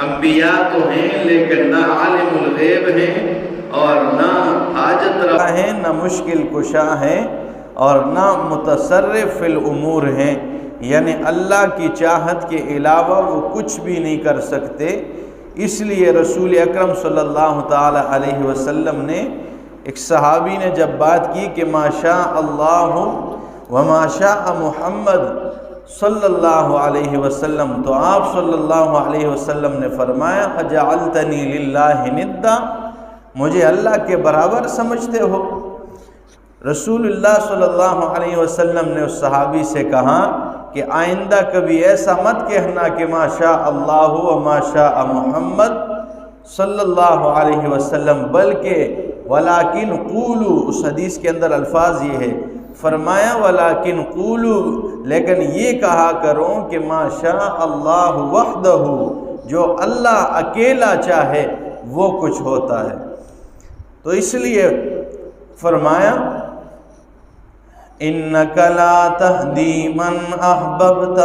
انبیاء تو ہیں لیکن نہ عالم الغیب ہیں اور نہ حاجت روا ہیں، نہ مشکل کشا ہیں اور نہ متصرف فی الامور ہیں، یعنی اللہ کی چاہت کے علاوہ وہ کچھ بھی نہیں کر سکتے۔ اس لیے رسول اکرم صلی اللہ تعالی علیہ وسلم نے، ایک صحابی نے جب بات کی کہ ما شاء اللہ وما شاء محمد صلی اللہ علیہ وسلم، تو آپ صلی اللہ علیہ وسلم نے فرمایا اجعلتنی للہ ندا، مجھے اللہ کے برابر سمجھتے ہو؟ رسول اللہ صلی اللہ علیہ وسلم نے اس صحابی سے کہا کہ آئندہ کبھی ایسا مت کہنا کہ ما شاء اللہ و ما شاء محمد صلی اللہ علیہ وسلم، بلکہ ولیکن قولو، اس حدیث کے اندر الفاظ یہ ہے، فرمایا ولیکن قولو، لیکن یہ کہا کرو کہ ما شاء اللہ وحدہ، جو اللہ اکیلا چاہے وہ کچھ ہوتا ہے۔ تو اس لیے فرمایا انک لا تہدی من احببت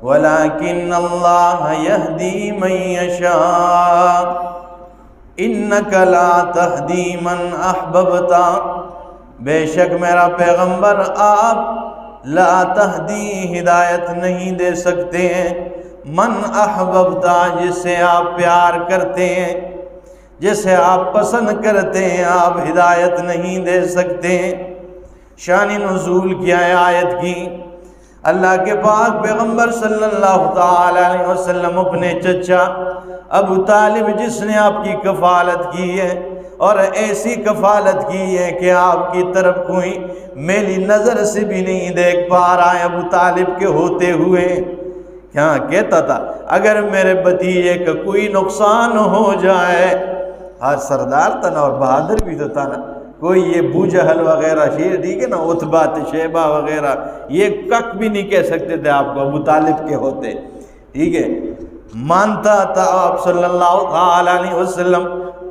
ولکن اللہ یہدی من یشاء، انک لا تہدی من احببت، بے شک میرا پیغمبر آپ لا تہدی، ہدایت نہیں دے سکتے ہیں، من احببت، جسے آپ پیار کرتے ہیں، جسے آپ پسند کرتے ہیں، آپ ہدایت نہیں دے سکتے ہیں۔ شان نزول کیا ہے آیت کی، اللہ کے پاک پیغمبر صلی اللہ تعالی علیہ وسلم اپنے چچا ابو طالب، جس نے آپ کی کفالت کی ہے اور ایسی کفالت کی ہے کہ آپ کی طرف کوئی میلی نظر سے بھی نہیں دیکھ پا رہا ہے، ابو طالب کے ہوتے ہوئے کیا کہتا تھا اگر میرے بھتیجے کا کوئی نقصان ہو جائے، ہر سردار تھا نا اور بہادر بھی تو تھا نا، کوئی یہ بو جہل وغیرہ شیر، ٹھیک ہے نا، عتبہ شیبہ وغیرہ یہ کک بھی نہیں کہہ سکتے تھے آپ کو، ابو طالب کے ہوتے، ٹھیک ہے، مانتا تھا آپ صلی اللہ علیہ وسلم،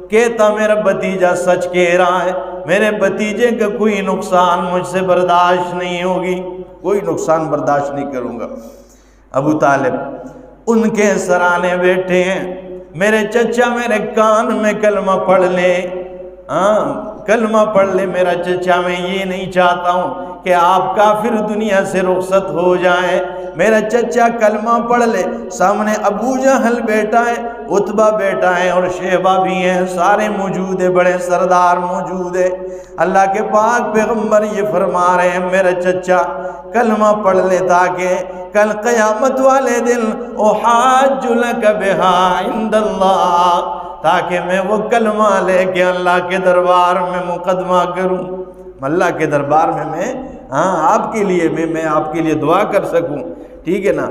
کہتا میرا بھتیجا سچ کہہ رہا ہے، میرے بھتیجے کا کوئی نقصان مجھ سے برداشت نہیں ہوگی، کوئی نقصان برداشت نہیں کروں گا۔ ابو طالب ان کے سرانے بیٹھے ہیں، میرے چچا میرے کان میں کلمہ پڑھ لے، کلمہ پڑھ لے میرا چچا، میں یہ نہیں چاہتا ہوں کہ آپ کافر دنیا سے رخصت ہو جائیں، میرا چچا کلمہ پڑھ لے۔ سامنے ابو جہل بیٹا ہے، عتبہ بیٹا ہے اور شیبہ بھی ہیں، سارے موجود ہیں، بڑے سردار موجود ہیں۔ اللہ کے پاک پیغمبر یہ فرما رہے ہیں میرا چچا کلمہ پڑھ لے تاکہ کل قیامت والے دن احاج لک بہا عند اللہ، تاکہ میں وہ کلمہ لے کے اللہ کے دربار میں مقدمہ کروں، اللہ کے دربار میں آپ کے لیے میں آپ کے لیے دعا کر سکوں، ٹھیک ہے نا۔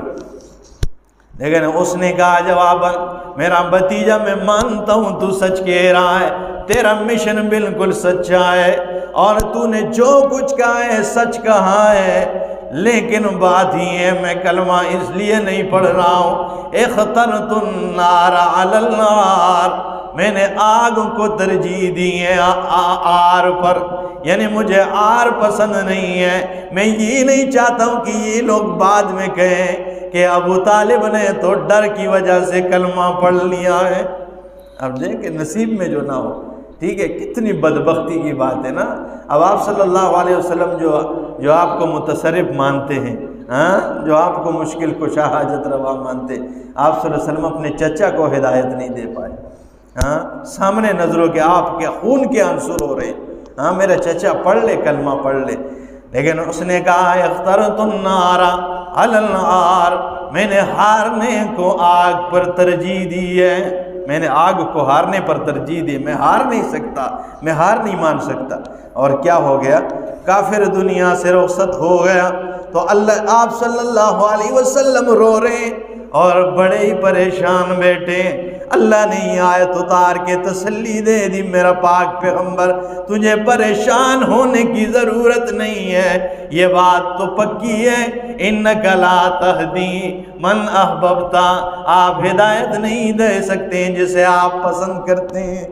لیکن اس نے کہا جواباً میرا بھتیجا میں مانتا ہوں تو سچ کہہ رہا ہے، تیرا مشن بالکل سچا ہے اور تو نے جو کچھ کہا ہے سچ کہا ہے، لیکن بات ہی ہے میں کلمہ اس لیے نہیں پڑھ رہا ہوں، اخترت النار علی النار، میں نے آگ کو ترجیح دی ہے آر پر، یعنی مجھے آر پسند نہیں ہے، میں یہ نہیں چاہتا ہوں کہ یہ لوگ بعد میں کہیں کہ ابو طالب نے تو ڈر کی وجہ سے کلمہ پڑھ لیا ہے۔ اب دیکھیں نصیب میں جو نہ ہو، ٹھیک ہے، کتنی بدبختی کی بات ہے نا۔ اب آپ صلی اللہ علیہ وسلم جو آپ کو متصرف مانتے ہیں، جو آپ کو مشکل کشا حاجت روا مانتے، آپ صلی اللہ علیہ وسلم اپنے چچا کو ہدایت نہیں دے پائے، سامنے نظروں کے آپ کے خون کے عنصر ہو رہے ہیں، میرا چچا پڑھ لے کلمہ پڑھ لے، لیکن اس نے کہا اخترت النار علی النار، میں نے ہارنے کو آگ پر ترجیح دی ہے، میں نے آگ کو ہارنے پر ترجیح دی، میں ہار نہیں سکتا، میں ہار نہیں مان سکتا۔ اور کیا ہو گیا؟ کافر دنیا سے رخصت ہو گیا تو اللہ آپ صلی اللہ علیہ وسلم رو رہے ہیں اور بڑے ہی پریشان بیٹھے ہیں۔ اللہ نے یہ آیت اتار کے تسلی دے دی میرا پاک پیغمبر تجھے پریشان ہونے کی ضرورت نہیں ہے، یہ بات تو پکی ہے، انک لا تہدی من احببت، آپ ہدایت نہیں دے سکتے جسے آپ پسند کرتے ہیں۔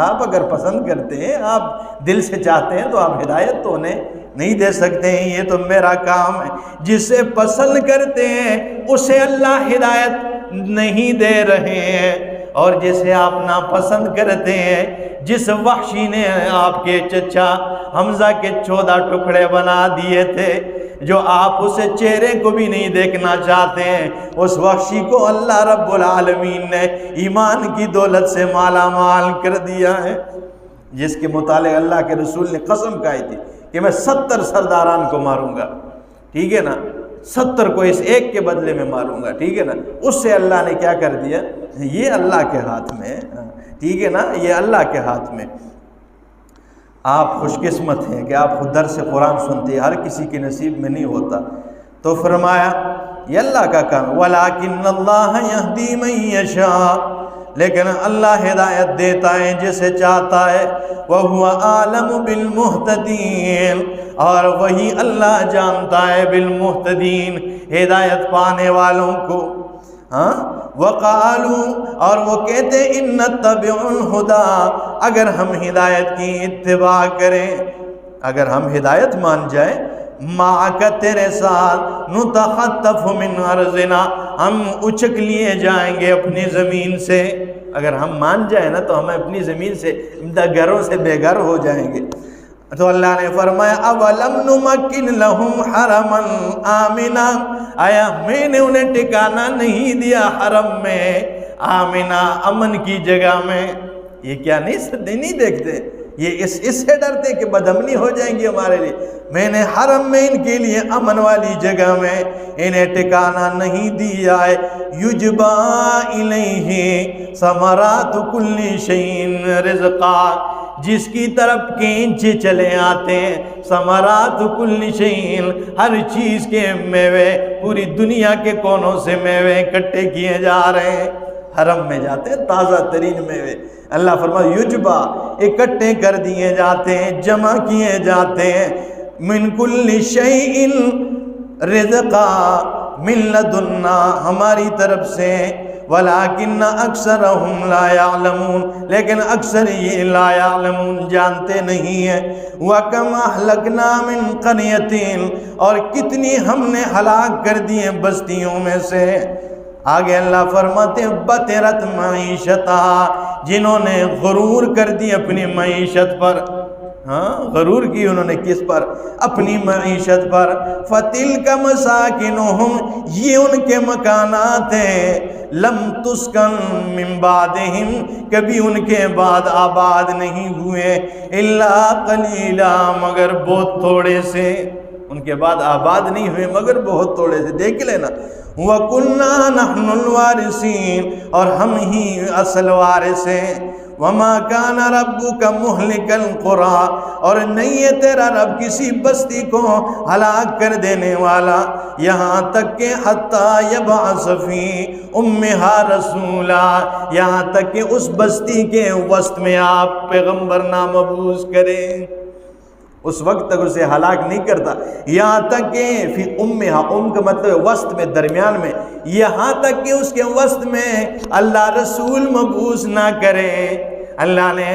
آپ اگر پسند کرتے ہیں، آپ دل سے چاہتے ہیں تو آپ ہدایت تو انہیں نہیں دے سکتے ہیں، یہ تو میرا کام ہے۔ جسے پسند کرتے ہیں اسے اللہ ہدایت نہیں دے رہے ہیں، اور جسے آپ ناپسند کرتے ہیں، جس وحشی نے آپ کے چچا حمزہ کے 14 ٹکڑے بنا دیے تھے، جو آپ اسے چہرے کو بھی نہیں دیکھنا چاہتے ہیں، اس وحشی کو اللہ رب العالمین نے ایمان کی دولت سے مالا مال کر دیا ہے، جس کے متعلق اللہ کے رسول نے قسم کھائی تھی کہ میں 70 سرداران کو ماروں گا، ٹھیک ہے نا، 70 کو اس ایک کے بدلے میں ماروں گا، ٹھیک ہے نا۔ اس سے اللہ نے کیا کر دیا؟ یہ اللہ کے ہاتھ میں، ٹھیک ہے نا، یہ اللہ کے ہاتھ میں۔ آپ خوش قسمت ہیں کہ آپ خود درس قرآن سنتے ہیں، ہر کسی کے نصیب میں نہیں ہوتا۔ تو فرمایا یہ اللہ کا کام، وَلَٰكِنَّ اللَّهَ يَهْدِي مَن يَشَاءُ، لیکن اللہ ہدایت دیتا ہے جسے چاہتا ہے، وَهُوَ أَعْلَمُ بِالْمُهْتَدِينَ، اور وہی اللہ جانتا ہے بالمہتدین، ہدایت پانے والوں کو۔ وَقَالُوا، اور وہ کہتے إِن نَتَّبِعُ الْهُدَىٰ، اگر ہم ہدایت کی اتباع کریں، اگر ہم ہدایت مان جائیں، مَعَكَ تیرے ساتھ، نُتَخَطَّفُ مِنْ أَرْضِنَا، ہم اچک لیے جائیں گے اپنی زمین سے، اگر ہم مان جائیں نا تو ہم اپنی زمین سے، گھروں سے بے گھر ہو جائیں گے۔ تو اللہ نے فرمایا اَوَلَمْ نُمَكِّنْ لَهُمْ حَرَمًا آمِنًا، آیا میں نے انہیں ٹھکانہ نہیں دیا حرم میں، آمنہ، امن کی جگہ میں؟ یہ کیا نہیں دیکھتے، یہ اس سے ڈرتے کہ بدامنی ہو جائیں گی ہمارے لیے۔ میں نے حرم میں ان کے لیے امن والی جگہ میں انہیں ٹھکانہ نہیں دیا ہے۔ یُجْبَىٰ إِلَيْهِ ثَمَرَاتُ كُلِّ شَيْءٍ رِزْقًا، جس کی طرف کینچے چلے آتے ہیں، ثمرات کل شیء، ہر چیز کے میوے، پوری دنیا کے کونوں سے میوے اکٹھے کیے جا رہے ہیں، حرم میں جاتے ہیں تازہ ترین میوے، اللہ فرمایا یجبا، اکٹھے کر دیے جاتے ہیں، جمع کیے جاتے ہیں، من کل شیء رزقا، من لدنا، ہماری طرف سے، وَلَٰكِنَّ أَكْثَرَهُمْ لَا يَعْلَمُونَ، لیکن اکثر یہ لا يعلمون جانتے نہیں ہیں۔ وَكَمْ أَهْلَكْنَا مِنْ قَرْيَةٍ، اور کتنی ہم نے ہلاک کر دیے بستیوں میں سے۔ آگے اللہ فرماتے ہیں بَطِرَتْ مَعِيشَتَهَا، جنہوں نے غرور کر دی اپنی معیشت پر، غرور کی انہوں نے کس پر؟ اپنی معیشت پر۔ فَتِلْكَ مَسَاكِنُهُمْ، یہ ان کے مکانات ہیں، لم تسکن من بعدہم، کبھی ان کے بعد آباد نہیں ہوئے، الا قلیلا، مگر بہت تھوڑے سے، ان کے بعد آباد نہیں ہوئے مگر بہت تھوڑے سے، دیکھ لینا۔ وَكُنَّا نَحْنُ الْوَارِثِينَ، اور ہم ہی اصل وارث ہیں۔ وَمَا كَانَ رَبُّكَ مُهْلِكَ الْقُرَىٰ، اور نہیں ہے تیرا رب کسی بستی کو ہلاک کر دینے والا، یہاں تک کہ حَتَّىٰ يَبْعَثَ فِي أُمِّهَا رَسُولًا، یہاں تک کہ اس بستی کے وسط میں آپ پیغمبر نامبعوث کریں، اس وقت تک اسے ہلاک نہیں کرتا، یہاں تک کہ فی امہا، ام کا مطلب وسط میں، درمیان میں، یہاں تک کہ اس کے وسط میں اللہ رسول مبعوث نہ کرے۔ اللہ نے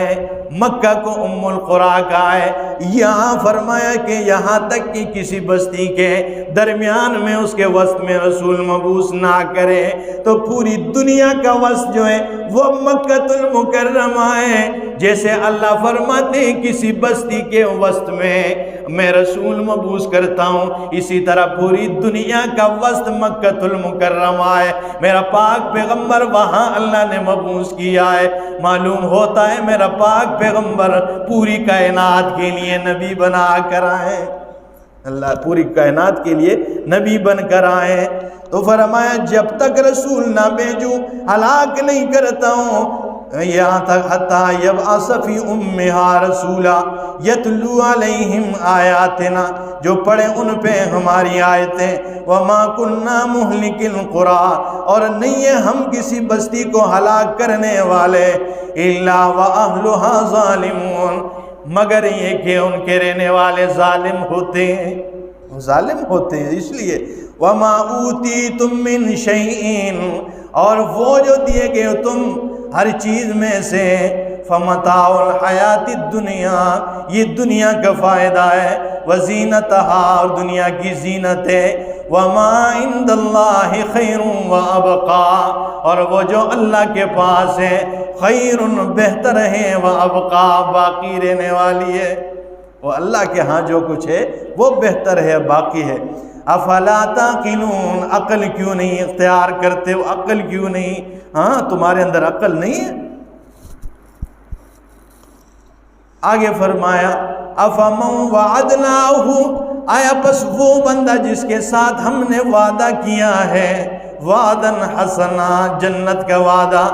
مکہ کو ام القریٰ کہا ہے، یہاں فرمایا کہ یہاں تک کہ کسی بستی کے درمیان میں، اس کے وسط میں رسول مبعوث نہ کرے، تو پوری دنیا کا وسط جو ہے وہ مکہ المکرمہ ہے۔ جیسے اللہ فرماتے ہیں کسی بستی کے وسط میں رسول مبعوث کرتا ہوں، اسی طرح پوری دنیا کا وسط مکہ المکرمہ ہے، میرا پاک پیغمبر وہاں اللہ نے مبعوث کیا ہے۔ معلوم ہوتا ہے میرا پاک پیغمبر پوری کائنات کے لیے نبی بنا کر آئے، اللہ پوری کائنات کے لیے نبی بن کر آئے۔ تو فرمایا جب تک رسول نہ بھیجوں ہلاک نہیں کرتا ہوں، یہاں تک حتیٰ یبعث فی امہا رسولا یتلو علیہم آیاتنا، جو پڑھے ان پہ ہماری آیتیں، وما کننا مہلک القریٰ، اور نہیں ہے ہم کسی بستی کو ہلاک کرنے والے، الا واہلھا ظالمون، مگر یہ کہ ان کے رہنے والے ظالم ہوتے ہیں، ظالم ہوتے ہیں۔ اس لیے وما اوتیتم من شیء، اور وہ جو دیے گئے تم ہر چیز میں سے، فمتاع الحیات الدنیا، یہ دنیا کا فائدہ ہے، وزینتہا، اور دنیا کی زینت ہے، وَمَا عِندَ اللَّهِ خَيْرٌ وَأَبْقَىٰ، اور وہ جو اللہ کے پاس ہے خیر بہتر ہے، وَأَبْقَىٰ باقی رہنے والی ہے، وہ اللہ کے ہاں جو کچھ ہے وہ بہتر ہے، باقی ہے۔ افلا تعقلون، عقل کیوں نہیں اختیار کرتے ہو، عقل کیوں نہیں، ہاں تمہارے اندر عقل نہیں ہے؟ آگے فرمایا افمن وعدناہ، آیا پس وہ بندہ جس کے ساتھ ہم نے وعدہ کیا ہے، وعدن حسنا، جنت کا وعدہ،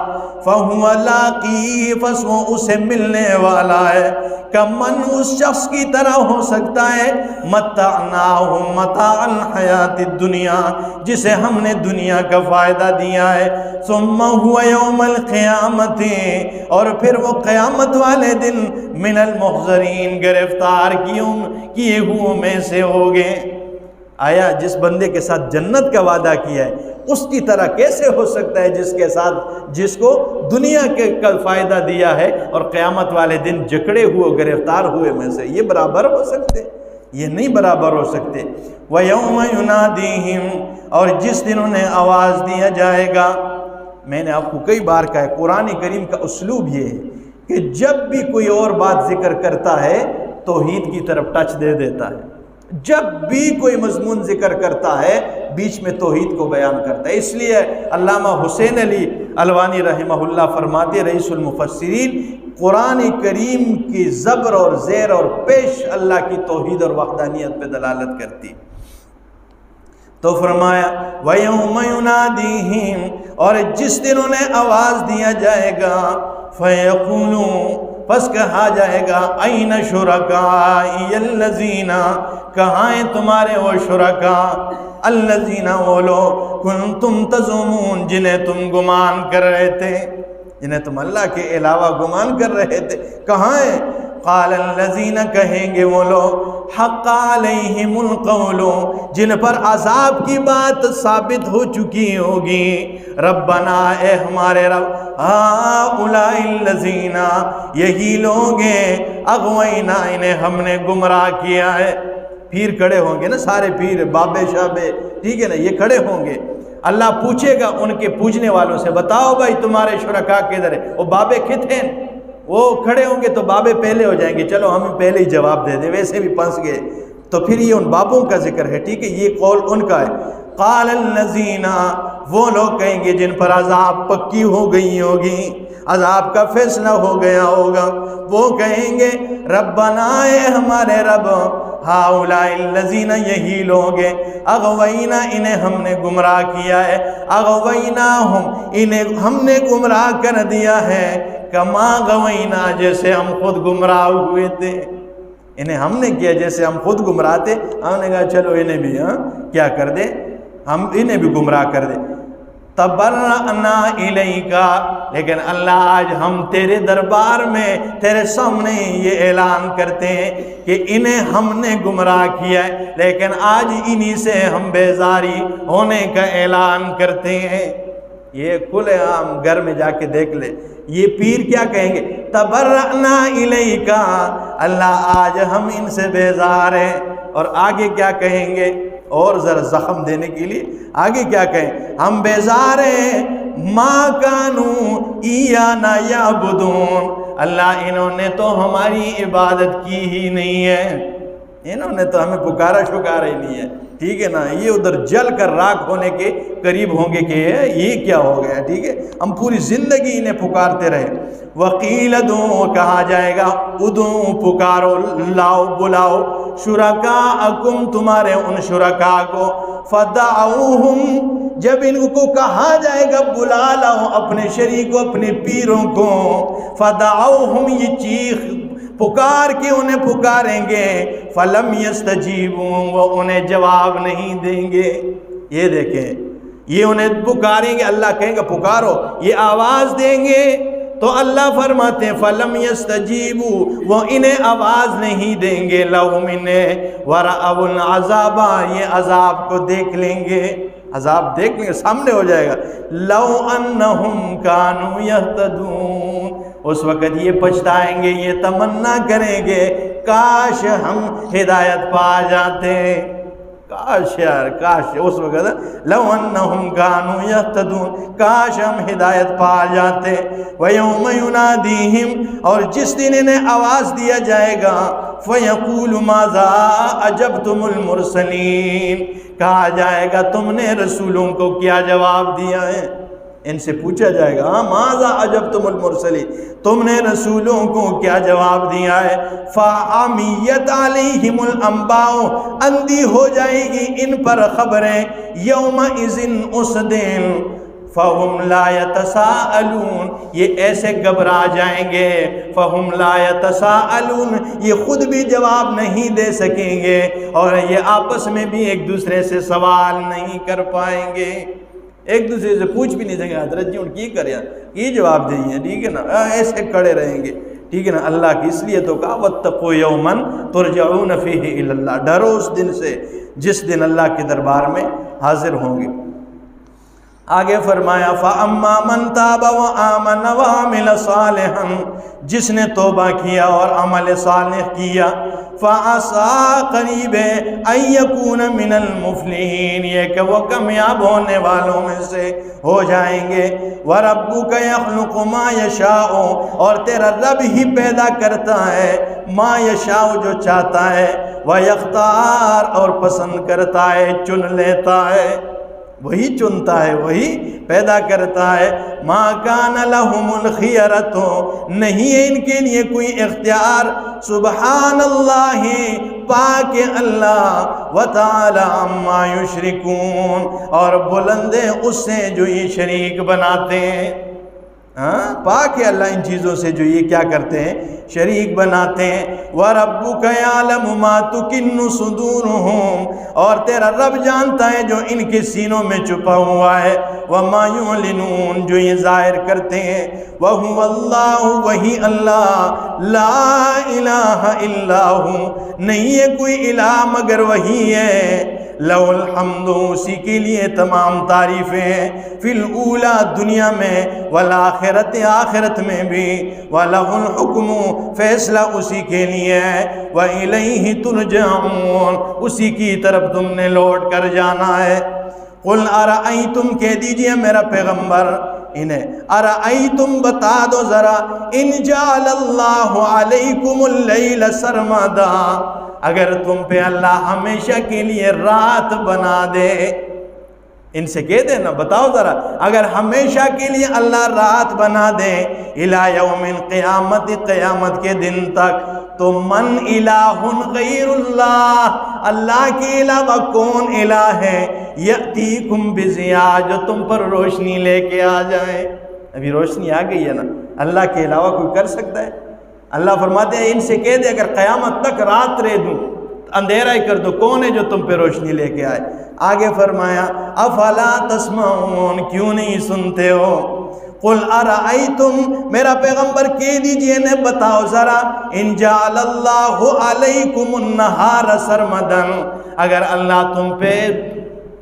فہو لاقی، پس وہ اسے ملنے والا ہے، کمن اس شخص کی طرح ہو سکتا ہے، متعناہ متاع الحیات الدنیا، جسے ہم نے دنیا کا فائدہ دیا ہے، ثم هو یوم القیامت، اور پھر وہ قیامت والے دن من المحضرین، گرفتار کیے ہوئے میں سے ہوگے۔ آیا جس بندے کے ساتھ جنت کا وعدہ کیا ہے اس کی طرح کیسے ہو سکتا ہے جس کے ساتھ جس کو دنیا کے کا فائدہ دیا ہے اور قیامت والے دن جکڑے ہوئے گرفتار ہوئے میں سے، یہ برابر ہو سکتے؟ یہ نہیں برابر ہو سکتے۔ وَيَوْمَ يُنَادِيهِمْ، اور جس دن انہیں آواز دیا جائے گا، میں نے آپ کو کئی بار کہا ہے قرآن کریم کا اسلوب یہ ہے کہ جب بھی کوئی اور بات ذکر کرتا ہے توحید کی طرف ٹچ دے دیتا ہے، جب بھی کوئی مضمون ذکر کرتا ہے بیچ میں توحید کو بیان کرتا ہے۔ اس لیے علامہ حسین علی الوانی رحمہ اللہ فرماتے، رئیس المفسرین، قرآن کریم کی زبر اور زیر اور پیش اللہ کی توحید اور وحدانیت پہ دلالت کرتی۔ تو فرمایا وَيَوْمَ يُنَادِيهِمْ، اور جس دن انہیں آواز دیا جائے گا، فَيَقُولُونَ، پس کہا جائے گا، اَيْنَ شُرَكَائِيَ الَّذِينَ، کہاں ہیں تمہارے وہ شرکاء، الَّذِينَ، وہ لوگ، كُنْتُمْ تَزْعُمُونَ، جنہیں تم گمان کر رہے تھے، جنہیں تم اللہ کے علاوہ گمان کر رہے تھے، کہاں ہیں؟ قال الذین، کہیں گے وہ لوگ، حق علیہم القول، جن پر عذاب کی بات ثابت ہو چکی ہوگی، ربنا، اے ہمارے رب، ہؤلاء الذین، یہی لوگ ہیں، اغوینا، انہیں ہم نے گمراہ کیا ہے۔ پیر کھڑے ہوں گے نا، سارے پیر، بابے شابے، ٹھیک ہے نا، یہ کھڑے ہوں گے، اللہ پوچھے گا ان کے پوجنے والوں سے، بتاؤ بھائی تمہارے شرکاء کدھر ہے؟ وہ بابے کتنے ہیں؟ وہ کھڑے ہوں گے تو بابے پہلے ہو جائیں گے، چلو ہمیں پہلے ہی جواب دے دیں، ویسے بھی پھنس گئے، تو پھر یہ ان بابوں کا ذکر ہے، ٹھیک ہے، یہ قول ان کا ہے۔ قال الذین، وہ لوگ کہیں گے جن پر عذاب پکی ہو گئی ہوگی، عذاب کا فیصلہ ہو گیا ہوگا، وہ کہیں گے، ربنا، اے ہمارے رب، ہؤلاء الذین، یہی لوگ ہیں، اغوینا، انہیں ہم نے گمراہ کیا ہے، اغویناہم، انہیں ہم نے گمراہ کر دیا ہے، کما غوینا، جیسے ہم خود گمراہ ہوئے تھے، انہیں ہم نے کیا جیسے ہم خود گمراہ تھے، ہم نے کہا چلو انہیں بھی کیا کر دیں، ہم انہیں بھی گمراہ کر دیں۔ تبرأنا الیک، لیکن اللہ آج ہم تیرے دربار میں تیرے سامنے یہ اعلان کرتے ہیں کہ انہیں ہم نے گمراہ کیا ہے، لیکن آج انہی سے ہم بیزاری ہونے کا اعلان کرتے ہیں۔ یہ کھلے عام گھر میں جا کے دیکھ لے، یہ پیر کیا کہیں گے، تبرأنا الیک، اللہ آج ہم ان سے بیزار ہیں، اور آگے کیا کہیں گے، اور ذرا زخم دینے کے لیے آگے کیا کہیں، ہم بیزار ہیں، ما کانوا ایانا یعبدون، اللہ انہوں نے تو ہماری عبادت کی ہی نہیں ہے، انہوں نے تو ہمیں پکارا شکارا ہی نہیں ہے، ٹھیک ہے نا، یہ ادھر جل کر راکھ ہونے کے قریب ہوں گے کہ یہ کیا ہو گیا، ٹھیک ہے، ہم پوری زندگی انہیں پکارتے رہے۔ وقیل ادعوا، کہا جائے گا، ادعوا، پکارو، لاؤ، بلاؤ، شرکاءکم، تمہارے ان شرکاء کو، فدعوہم، جب ان کو کہا جائے گا بلا لاؤ اپنے شریکوں، اپنے پیروں کو، فدعوہم، یہ چیخ پکار کے انہیں پکاریں گے، فلم یستجیبوا، وہ انہیں جواب نہیں دیں گے۔ یہ دیکھیں، یہ انہیں پکاریں گے، اللہ کہیں گا پکارو، یہ آواز دیں گے، تو اللہ فرماتے ہیں فلم یستجیبوا، وہ انہیں آواز نہیں دیں گے، لہم، انہیں، ورأوا العذاب، یہ عذاب کو دیکھ لیں گے، عذاب دیکھ لیں گے، سامنے ہو جائے گا، لو انہم کانوا یہتدون، اس وقت یہ پچھتائیں گے، یہ تمنا کریں گے، کاش ہم ہدایت پا جاتے، کاش یار، کاش اس وقت لو انہم کانوا یہتدون، کاش ہم ہدایت پا جاتے۔ ویوم ینادیہم، اور جس دن انہیں آواز دیا جائے گا، فیقول ماذا اجبتم المرسلین، کہا جائے گا تم نے رسولوں کو کیا جواب دیا ہے۔ ان سے پوچھا جائے گا ماذا اجبتم المرسلین، تم نے رسولوں کو کیا جواب دیا ہے۔ فعمیت علیہم الانباء، اندھی ہو جائے گی ان پر خبریں، یومئذ اس دن، فہم لا یتساءلون، یہ ایسے گھبرا جائیں گے، فہم لا یتساءلون، یہ خود بھی جواب نہیں دے سکیں گے اور یہ آپس میں بھی ایک دوسرے سے سوال نہیں کر پائیں گے، ایک دوسرے سے پوچھ بھی نہیں سکیں گے حضرت جی ان کی کریں یہ جواب دیں، ٹھیک ہے نا، ایسے کھڑے رہیں گے، ٹھیک ہے نا۔ اللہ کی اس لیے تو کہا واتقوا یوما ترجعون فیہ الی اللہ، ڈرو اس دن سے جس دن اللہ کے دربار میں حاضر ہوں گے۔ آگے فرمایا فَأَمَّا مَنْ تَابَ وَآمَنَ وَعَمِلَ صَالِحًا، جس نے توبہ کیا اور عمل صالح کیا، فَعَسَىٰ قریب أَن يَكُونَ مِنَ الْمُفْلِحِينَ، یہ کہ وہ کامیاب ہونے والوں میں سے ہو جائیں گے۔ وَرَبُّكَ يَخْلُقُ مَا يَشَاءُ، اور تیرا رب ہی پیدا کرتا ہے، مَا يَشَاءُ جو چاہتا ہے، وَيَخْتَارُ اور پسند کرتا ہے، چن لیتا ہے، وہی چنتا ہے، وہی پیدا کرتا ہے۔ ما کان لہم الخیرۃ، نہیں ہے ان کے لیے کوئی اختیار، سبحان اللہ، پاک اللہ، وتعالی عما یشرکون، اور بلند ہے اس سے جو یہ شریک بناتے ہیں، پاک ہے اللہ ان چیزوں سے جو یہ کیا کرتے ہیں، شریک بناتے ہیں۔ وَرَبُّكَ يَعْلَمُ مَا تُكِنُّ صُدُورُهُمْ، اور تیرا رب جانتا ہے جو ان کے سینوں میں چھپا ہوا ہے، وَمَا يُعْلِنُونَ جو یہ ظاہر کرتے ہیں، وَهُوَ اللَّهُ وہی اللہ، لا الہ الا ہو، نہیں ہے کوئی الہ مگر وہی ہے، لَهُ الْحَمْدُ اسی کے لیے تمام تعریفیں ہیں، فی الاولی دنیا میں، والآخرت آخرت میں بھی، وَلَهُ الْحُكْمُ فیصلہ اسی کے لیے ہے، وَإِلَيْهِ تُرْجَعُونَ اسی کی طرف تم نے لوٹ کر جانا ہے۔ قُلْ أَرَأَيْتُمْ کہہ دیجئے میرا پیغمبر انہیں، ارأیتم بتا دو ذرا، ان جعل اللہ علیکم اللیل سرمدا، اگر تم پہ اللہ ہمیشہ کے لیے رات بنا دے، ان سے کہہ دے نا، بتاؤ ذرا، اگر ہمیشہ کے لیے اللہ رات بنا دے، الی یوم القیامت قیامت کے دن تک، تو من الہ غیر اللہ، اللہ کے علاوہ کون الہ ہے، یأتیکم بضیاء جو تم پر روشنی لے کے آ جائے۔ ابھی روشنی آ گئی ہے نا، اللہ کے علاوہ کوئی کر سکتا ہے؟ اللہ فرماتے ہیں ان سے کہہ دے اگر قیامت تک رات رہ دوں، اندھیرا ہی کر دو، کون ہے جو تم پہ روشنی لے کے آئے؟ آگے فرمایا افلا تسمعون کیوں نہیں سنتے ہو؟ قل ارائیتم میرا پیغمبر کہہ دیجئے انہیں بتاؤ ذرا، ان جعل اللہ علیکم النہار سرمدن، اگر اللہ تم پہ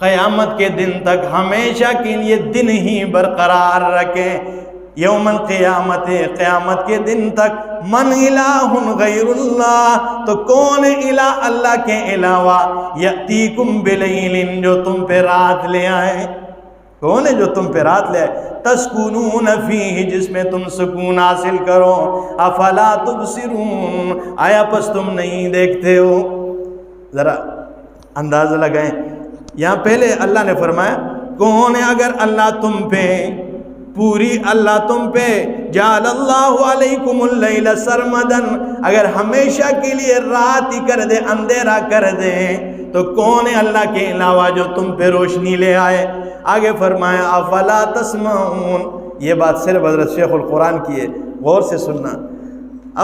قیامت کے دن تک ہمیشہ کے لیے دن ہی برقرار رکھے، یوم القیامت قیامت کے دن تک، من الہ غیر اللہ تو کون الہ اللہ کے علاوہ، یأتیکم بلیل جو تم پہ رات لے آئے، کون ہے جو تم پہ رات لے آئے، تسکونون فیہ جس میں تم سکون حاصل کرو، افلا تبصرون آیا پس تم نہیں دیکھتے ہو؟ ذرا اندازہ لگائیں، یہاں پہلے اللہ نے فرمایا کون ہے اگر اللہ تم پہ پوری، اللہ تم پہ جعل اللہ علیکم اللیل سرمدن اگر ہمیشہ کے لیے رات ہی کر دے، اندھیرا کر دے، تو کون ہے اللہ کے علاوہ جو تم پہ روشنی لے آئے؟ آگے فرمایا افلا تسمعون، یہ بات صرف حضرت شیخ القرآن کی ہے، غور سے سننا،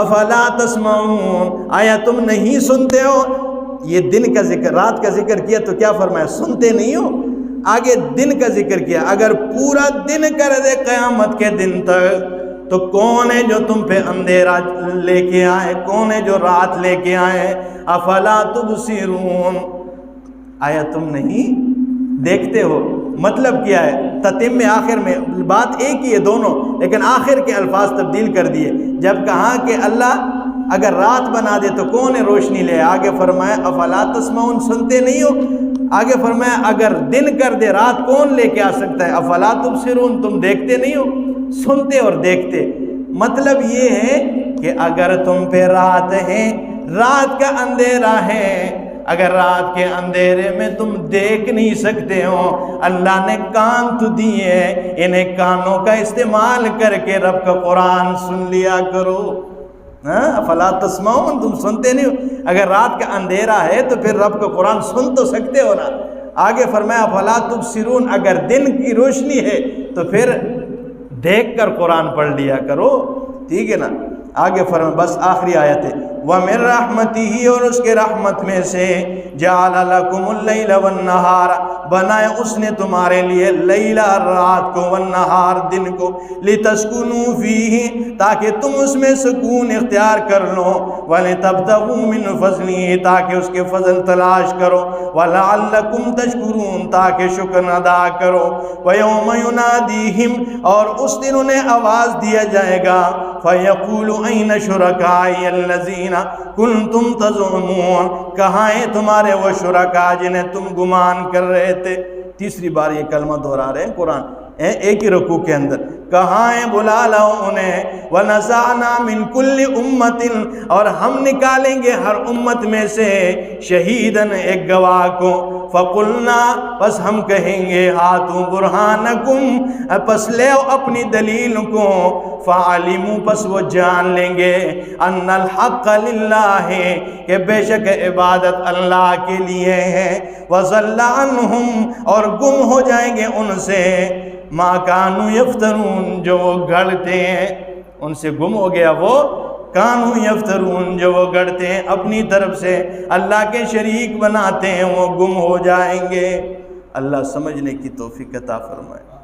افلا تسمعون آیا تم نہیں سنتے ہو؟ یہ دن کا ذکر، رات کا ذکر کیا تو کیا فرمایا سنتے نہیں ہو؟ آگے دن کا ذکر کیا، اگر پورا دن کر دے قیامت کے دن تک تو کون ہے جو تم پہ اندھیرا لے کے آئے، کون ہے جو رات لے کے آئے؟ افلا تبصرون آیا تم نہیں دیکھتے ہو؟ مطلب کیا ہے؟ تتم میں آخر میں بات ایک ہی ہے دونوں، لیکن آخر کے الفاظ تبدیل کر دیے، جب کہا کہ اللہ اگر رات بنا دے تو کون ہے روشنی لے، آگے فرمایا افلا تسمعون سنتے نہیں ہو؟ آگے فرمایا اگر دن کر دے رات کون لے کے آ سکتا ہے؟ افلا تبصرون، تم دیکھتے نہیں ہو؟ سنتے اور دیکھتے، مطلب یہ ہے کہ اگر تم پہ رات ہے، رات کا اندھیرا ہے، اگر رات کے اندھیرے میں تم دیکھ نہیں سکتے ہو، اللہ نے کان تو دیے، انہیں کانوں کا استعمال کر کے رب کا قرآن سن لیا کرو۔ افلا تسمعون، تم سنتے نہیں ہو؟ اگر رات کا اندھیرا ہے تو پھر رب کا قرآن سن تو سکتے ہو نا۔ آگے فرمایا افلا تبصرون، اگر دن کی روشنی ہے تو پھر دیکھ کر قرآن پڑھ لیا کرو، ٹھیک ہے نا۔ آگے فرمایا، بس آخری آیت ہے، وَمِن رَحْمَتِهِ، اور اس کے رحمت میں سے، جَعَلَ لَكُمُ اللَّيْلَ وَالنَّهَارَ، بنائے اس نے تمہارے لیے لیلہ رات کو، والنہار دن کو، لِتَسْكُنُوا فِيهِ تاکہ تم اس میں سکون اختیار کر لو، وَلِتَبْتَغُوا مِنْ فَضْلِهِ تاکہ اس کے فضل تلاش کرو، وَلَعَلَّكُمْ تَشْكُرُونَ تاکہ شکر ادا کرو، وَيَوْمَ يُنَادِيهِمْ، اور اس دن انہیں آواز دیا جائے گا، فَيَقُولُ أَيْنَ شُرَكَائِيَ الَّذِينَ كُنْتُمْ تَزْعُمُونَ، کہاں ہیں تمہارے وہ شرکاء جنہیں تم گمان کر رہے تھے؟ تیسری بار یہ کلمہ دہرا رہے ہیں قرآن ایک ہی رکوع کے اندر، کہاں ہیں بلا لاؤ انہیں، وَنَزَعْنَا مِن كُلِّ أُمَّةٍ، اور ہم نکالیں گے ہر امت میں سے شہیداً ایک گواہ کو، فَقُلْنَا پس ہم کہیں گے، ہاتوں برہانکم پس لے اپنی دلیل کو، فَعَلِمُوا پس وہ جان لیں گے، أَنَّ الْحَقَّ لِلَّهِ کہ بے شک عبادت اللہ کے لیے ہے، وَضَلَّ عَنْهُمْ اور گم ہو جائیں گے ان سے، مَا كَانُوا يَفْتَرُونَ جو وہ گھڑتے ہیں، ان سے گم ہو گیا وہ کانو یفترون جو وہ گڑتے ہیں اپنی طرف سے، اللہ کے شریک بناتے ہیں، وہ گم ہو جائیں گے۔ اللہ سمجھنے کی توفیق عطا فرمائے۔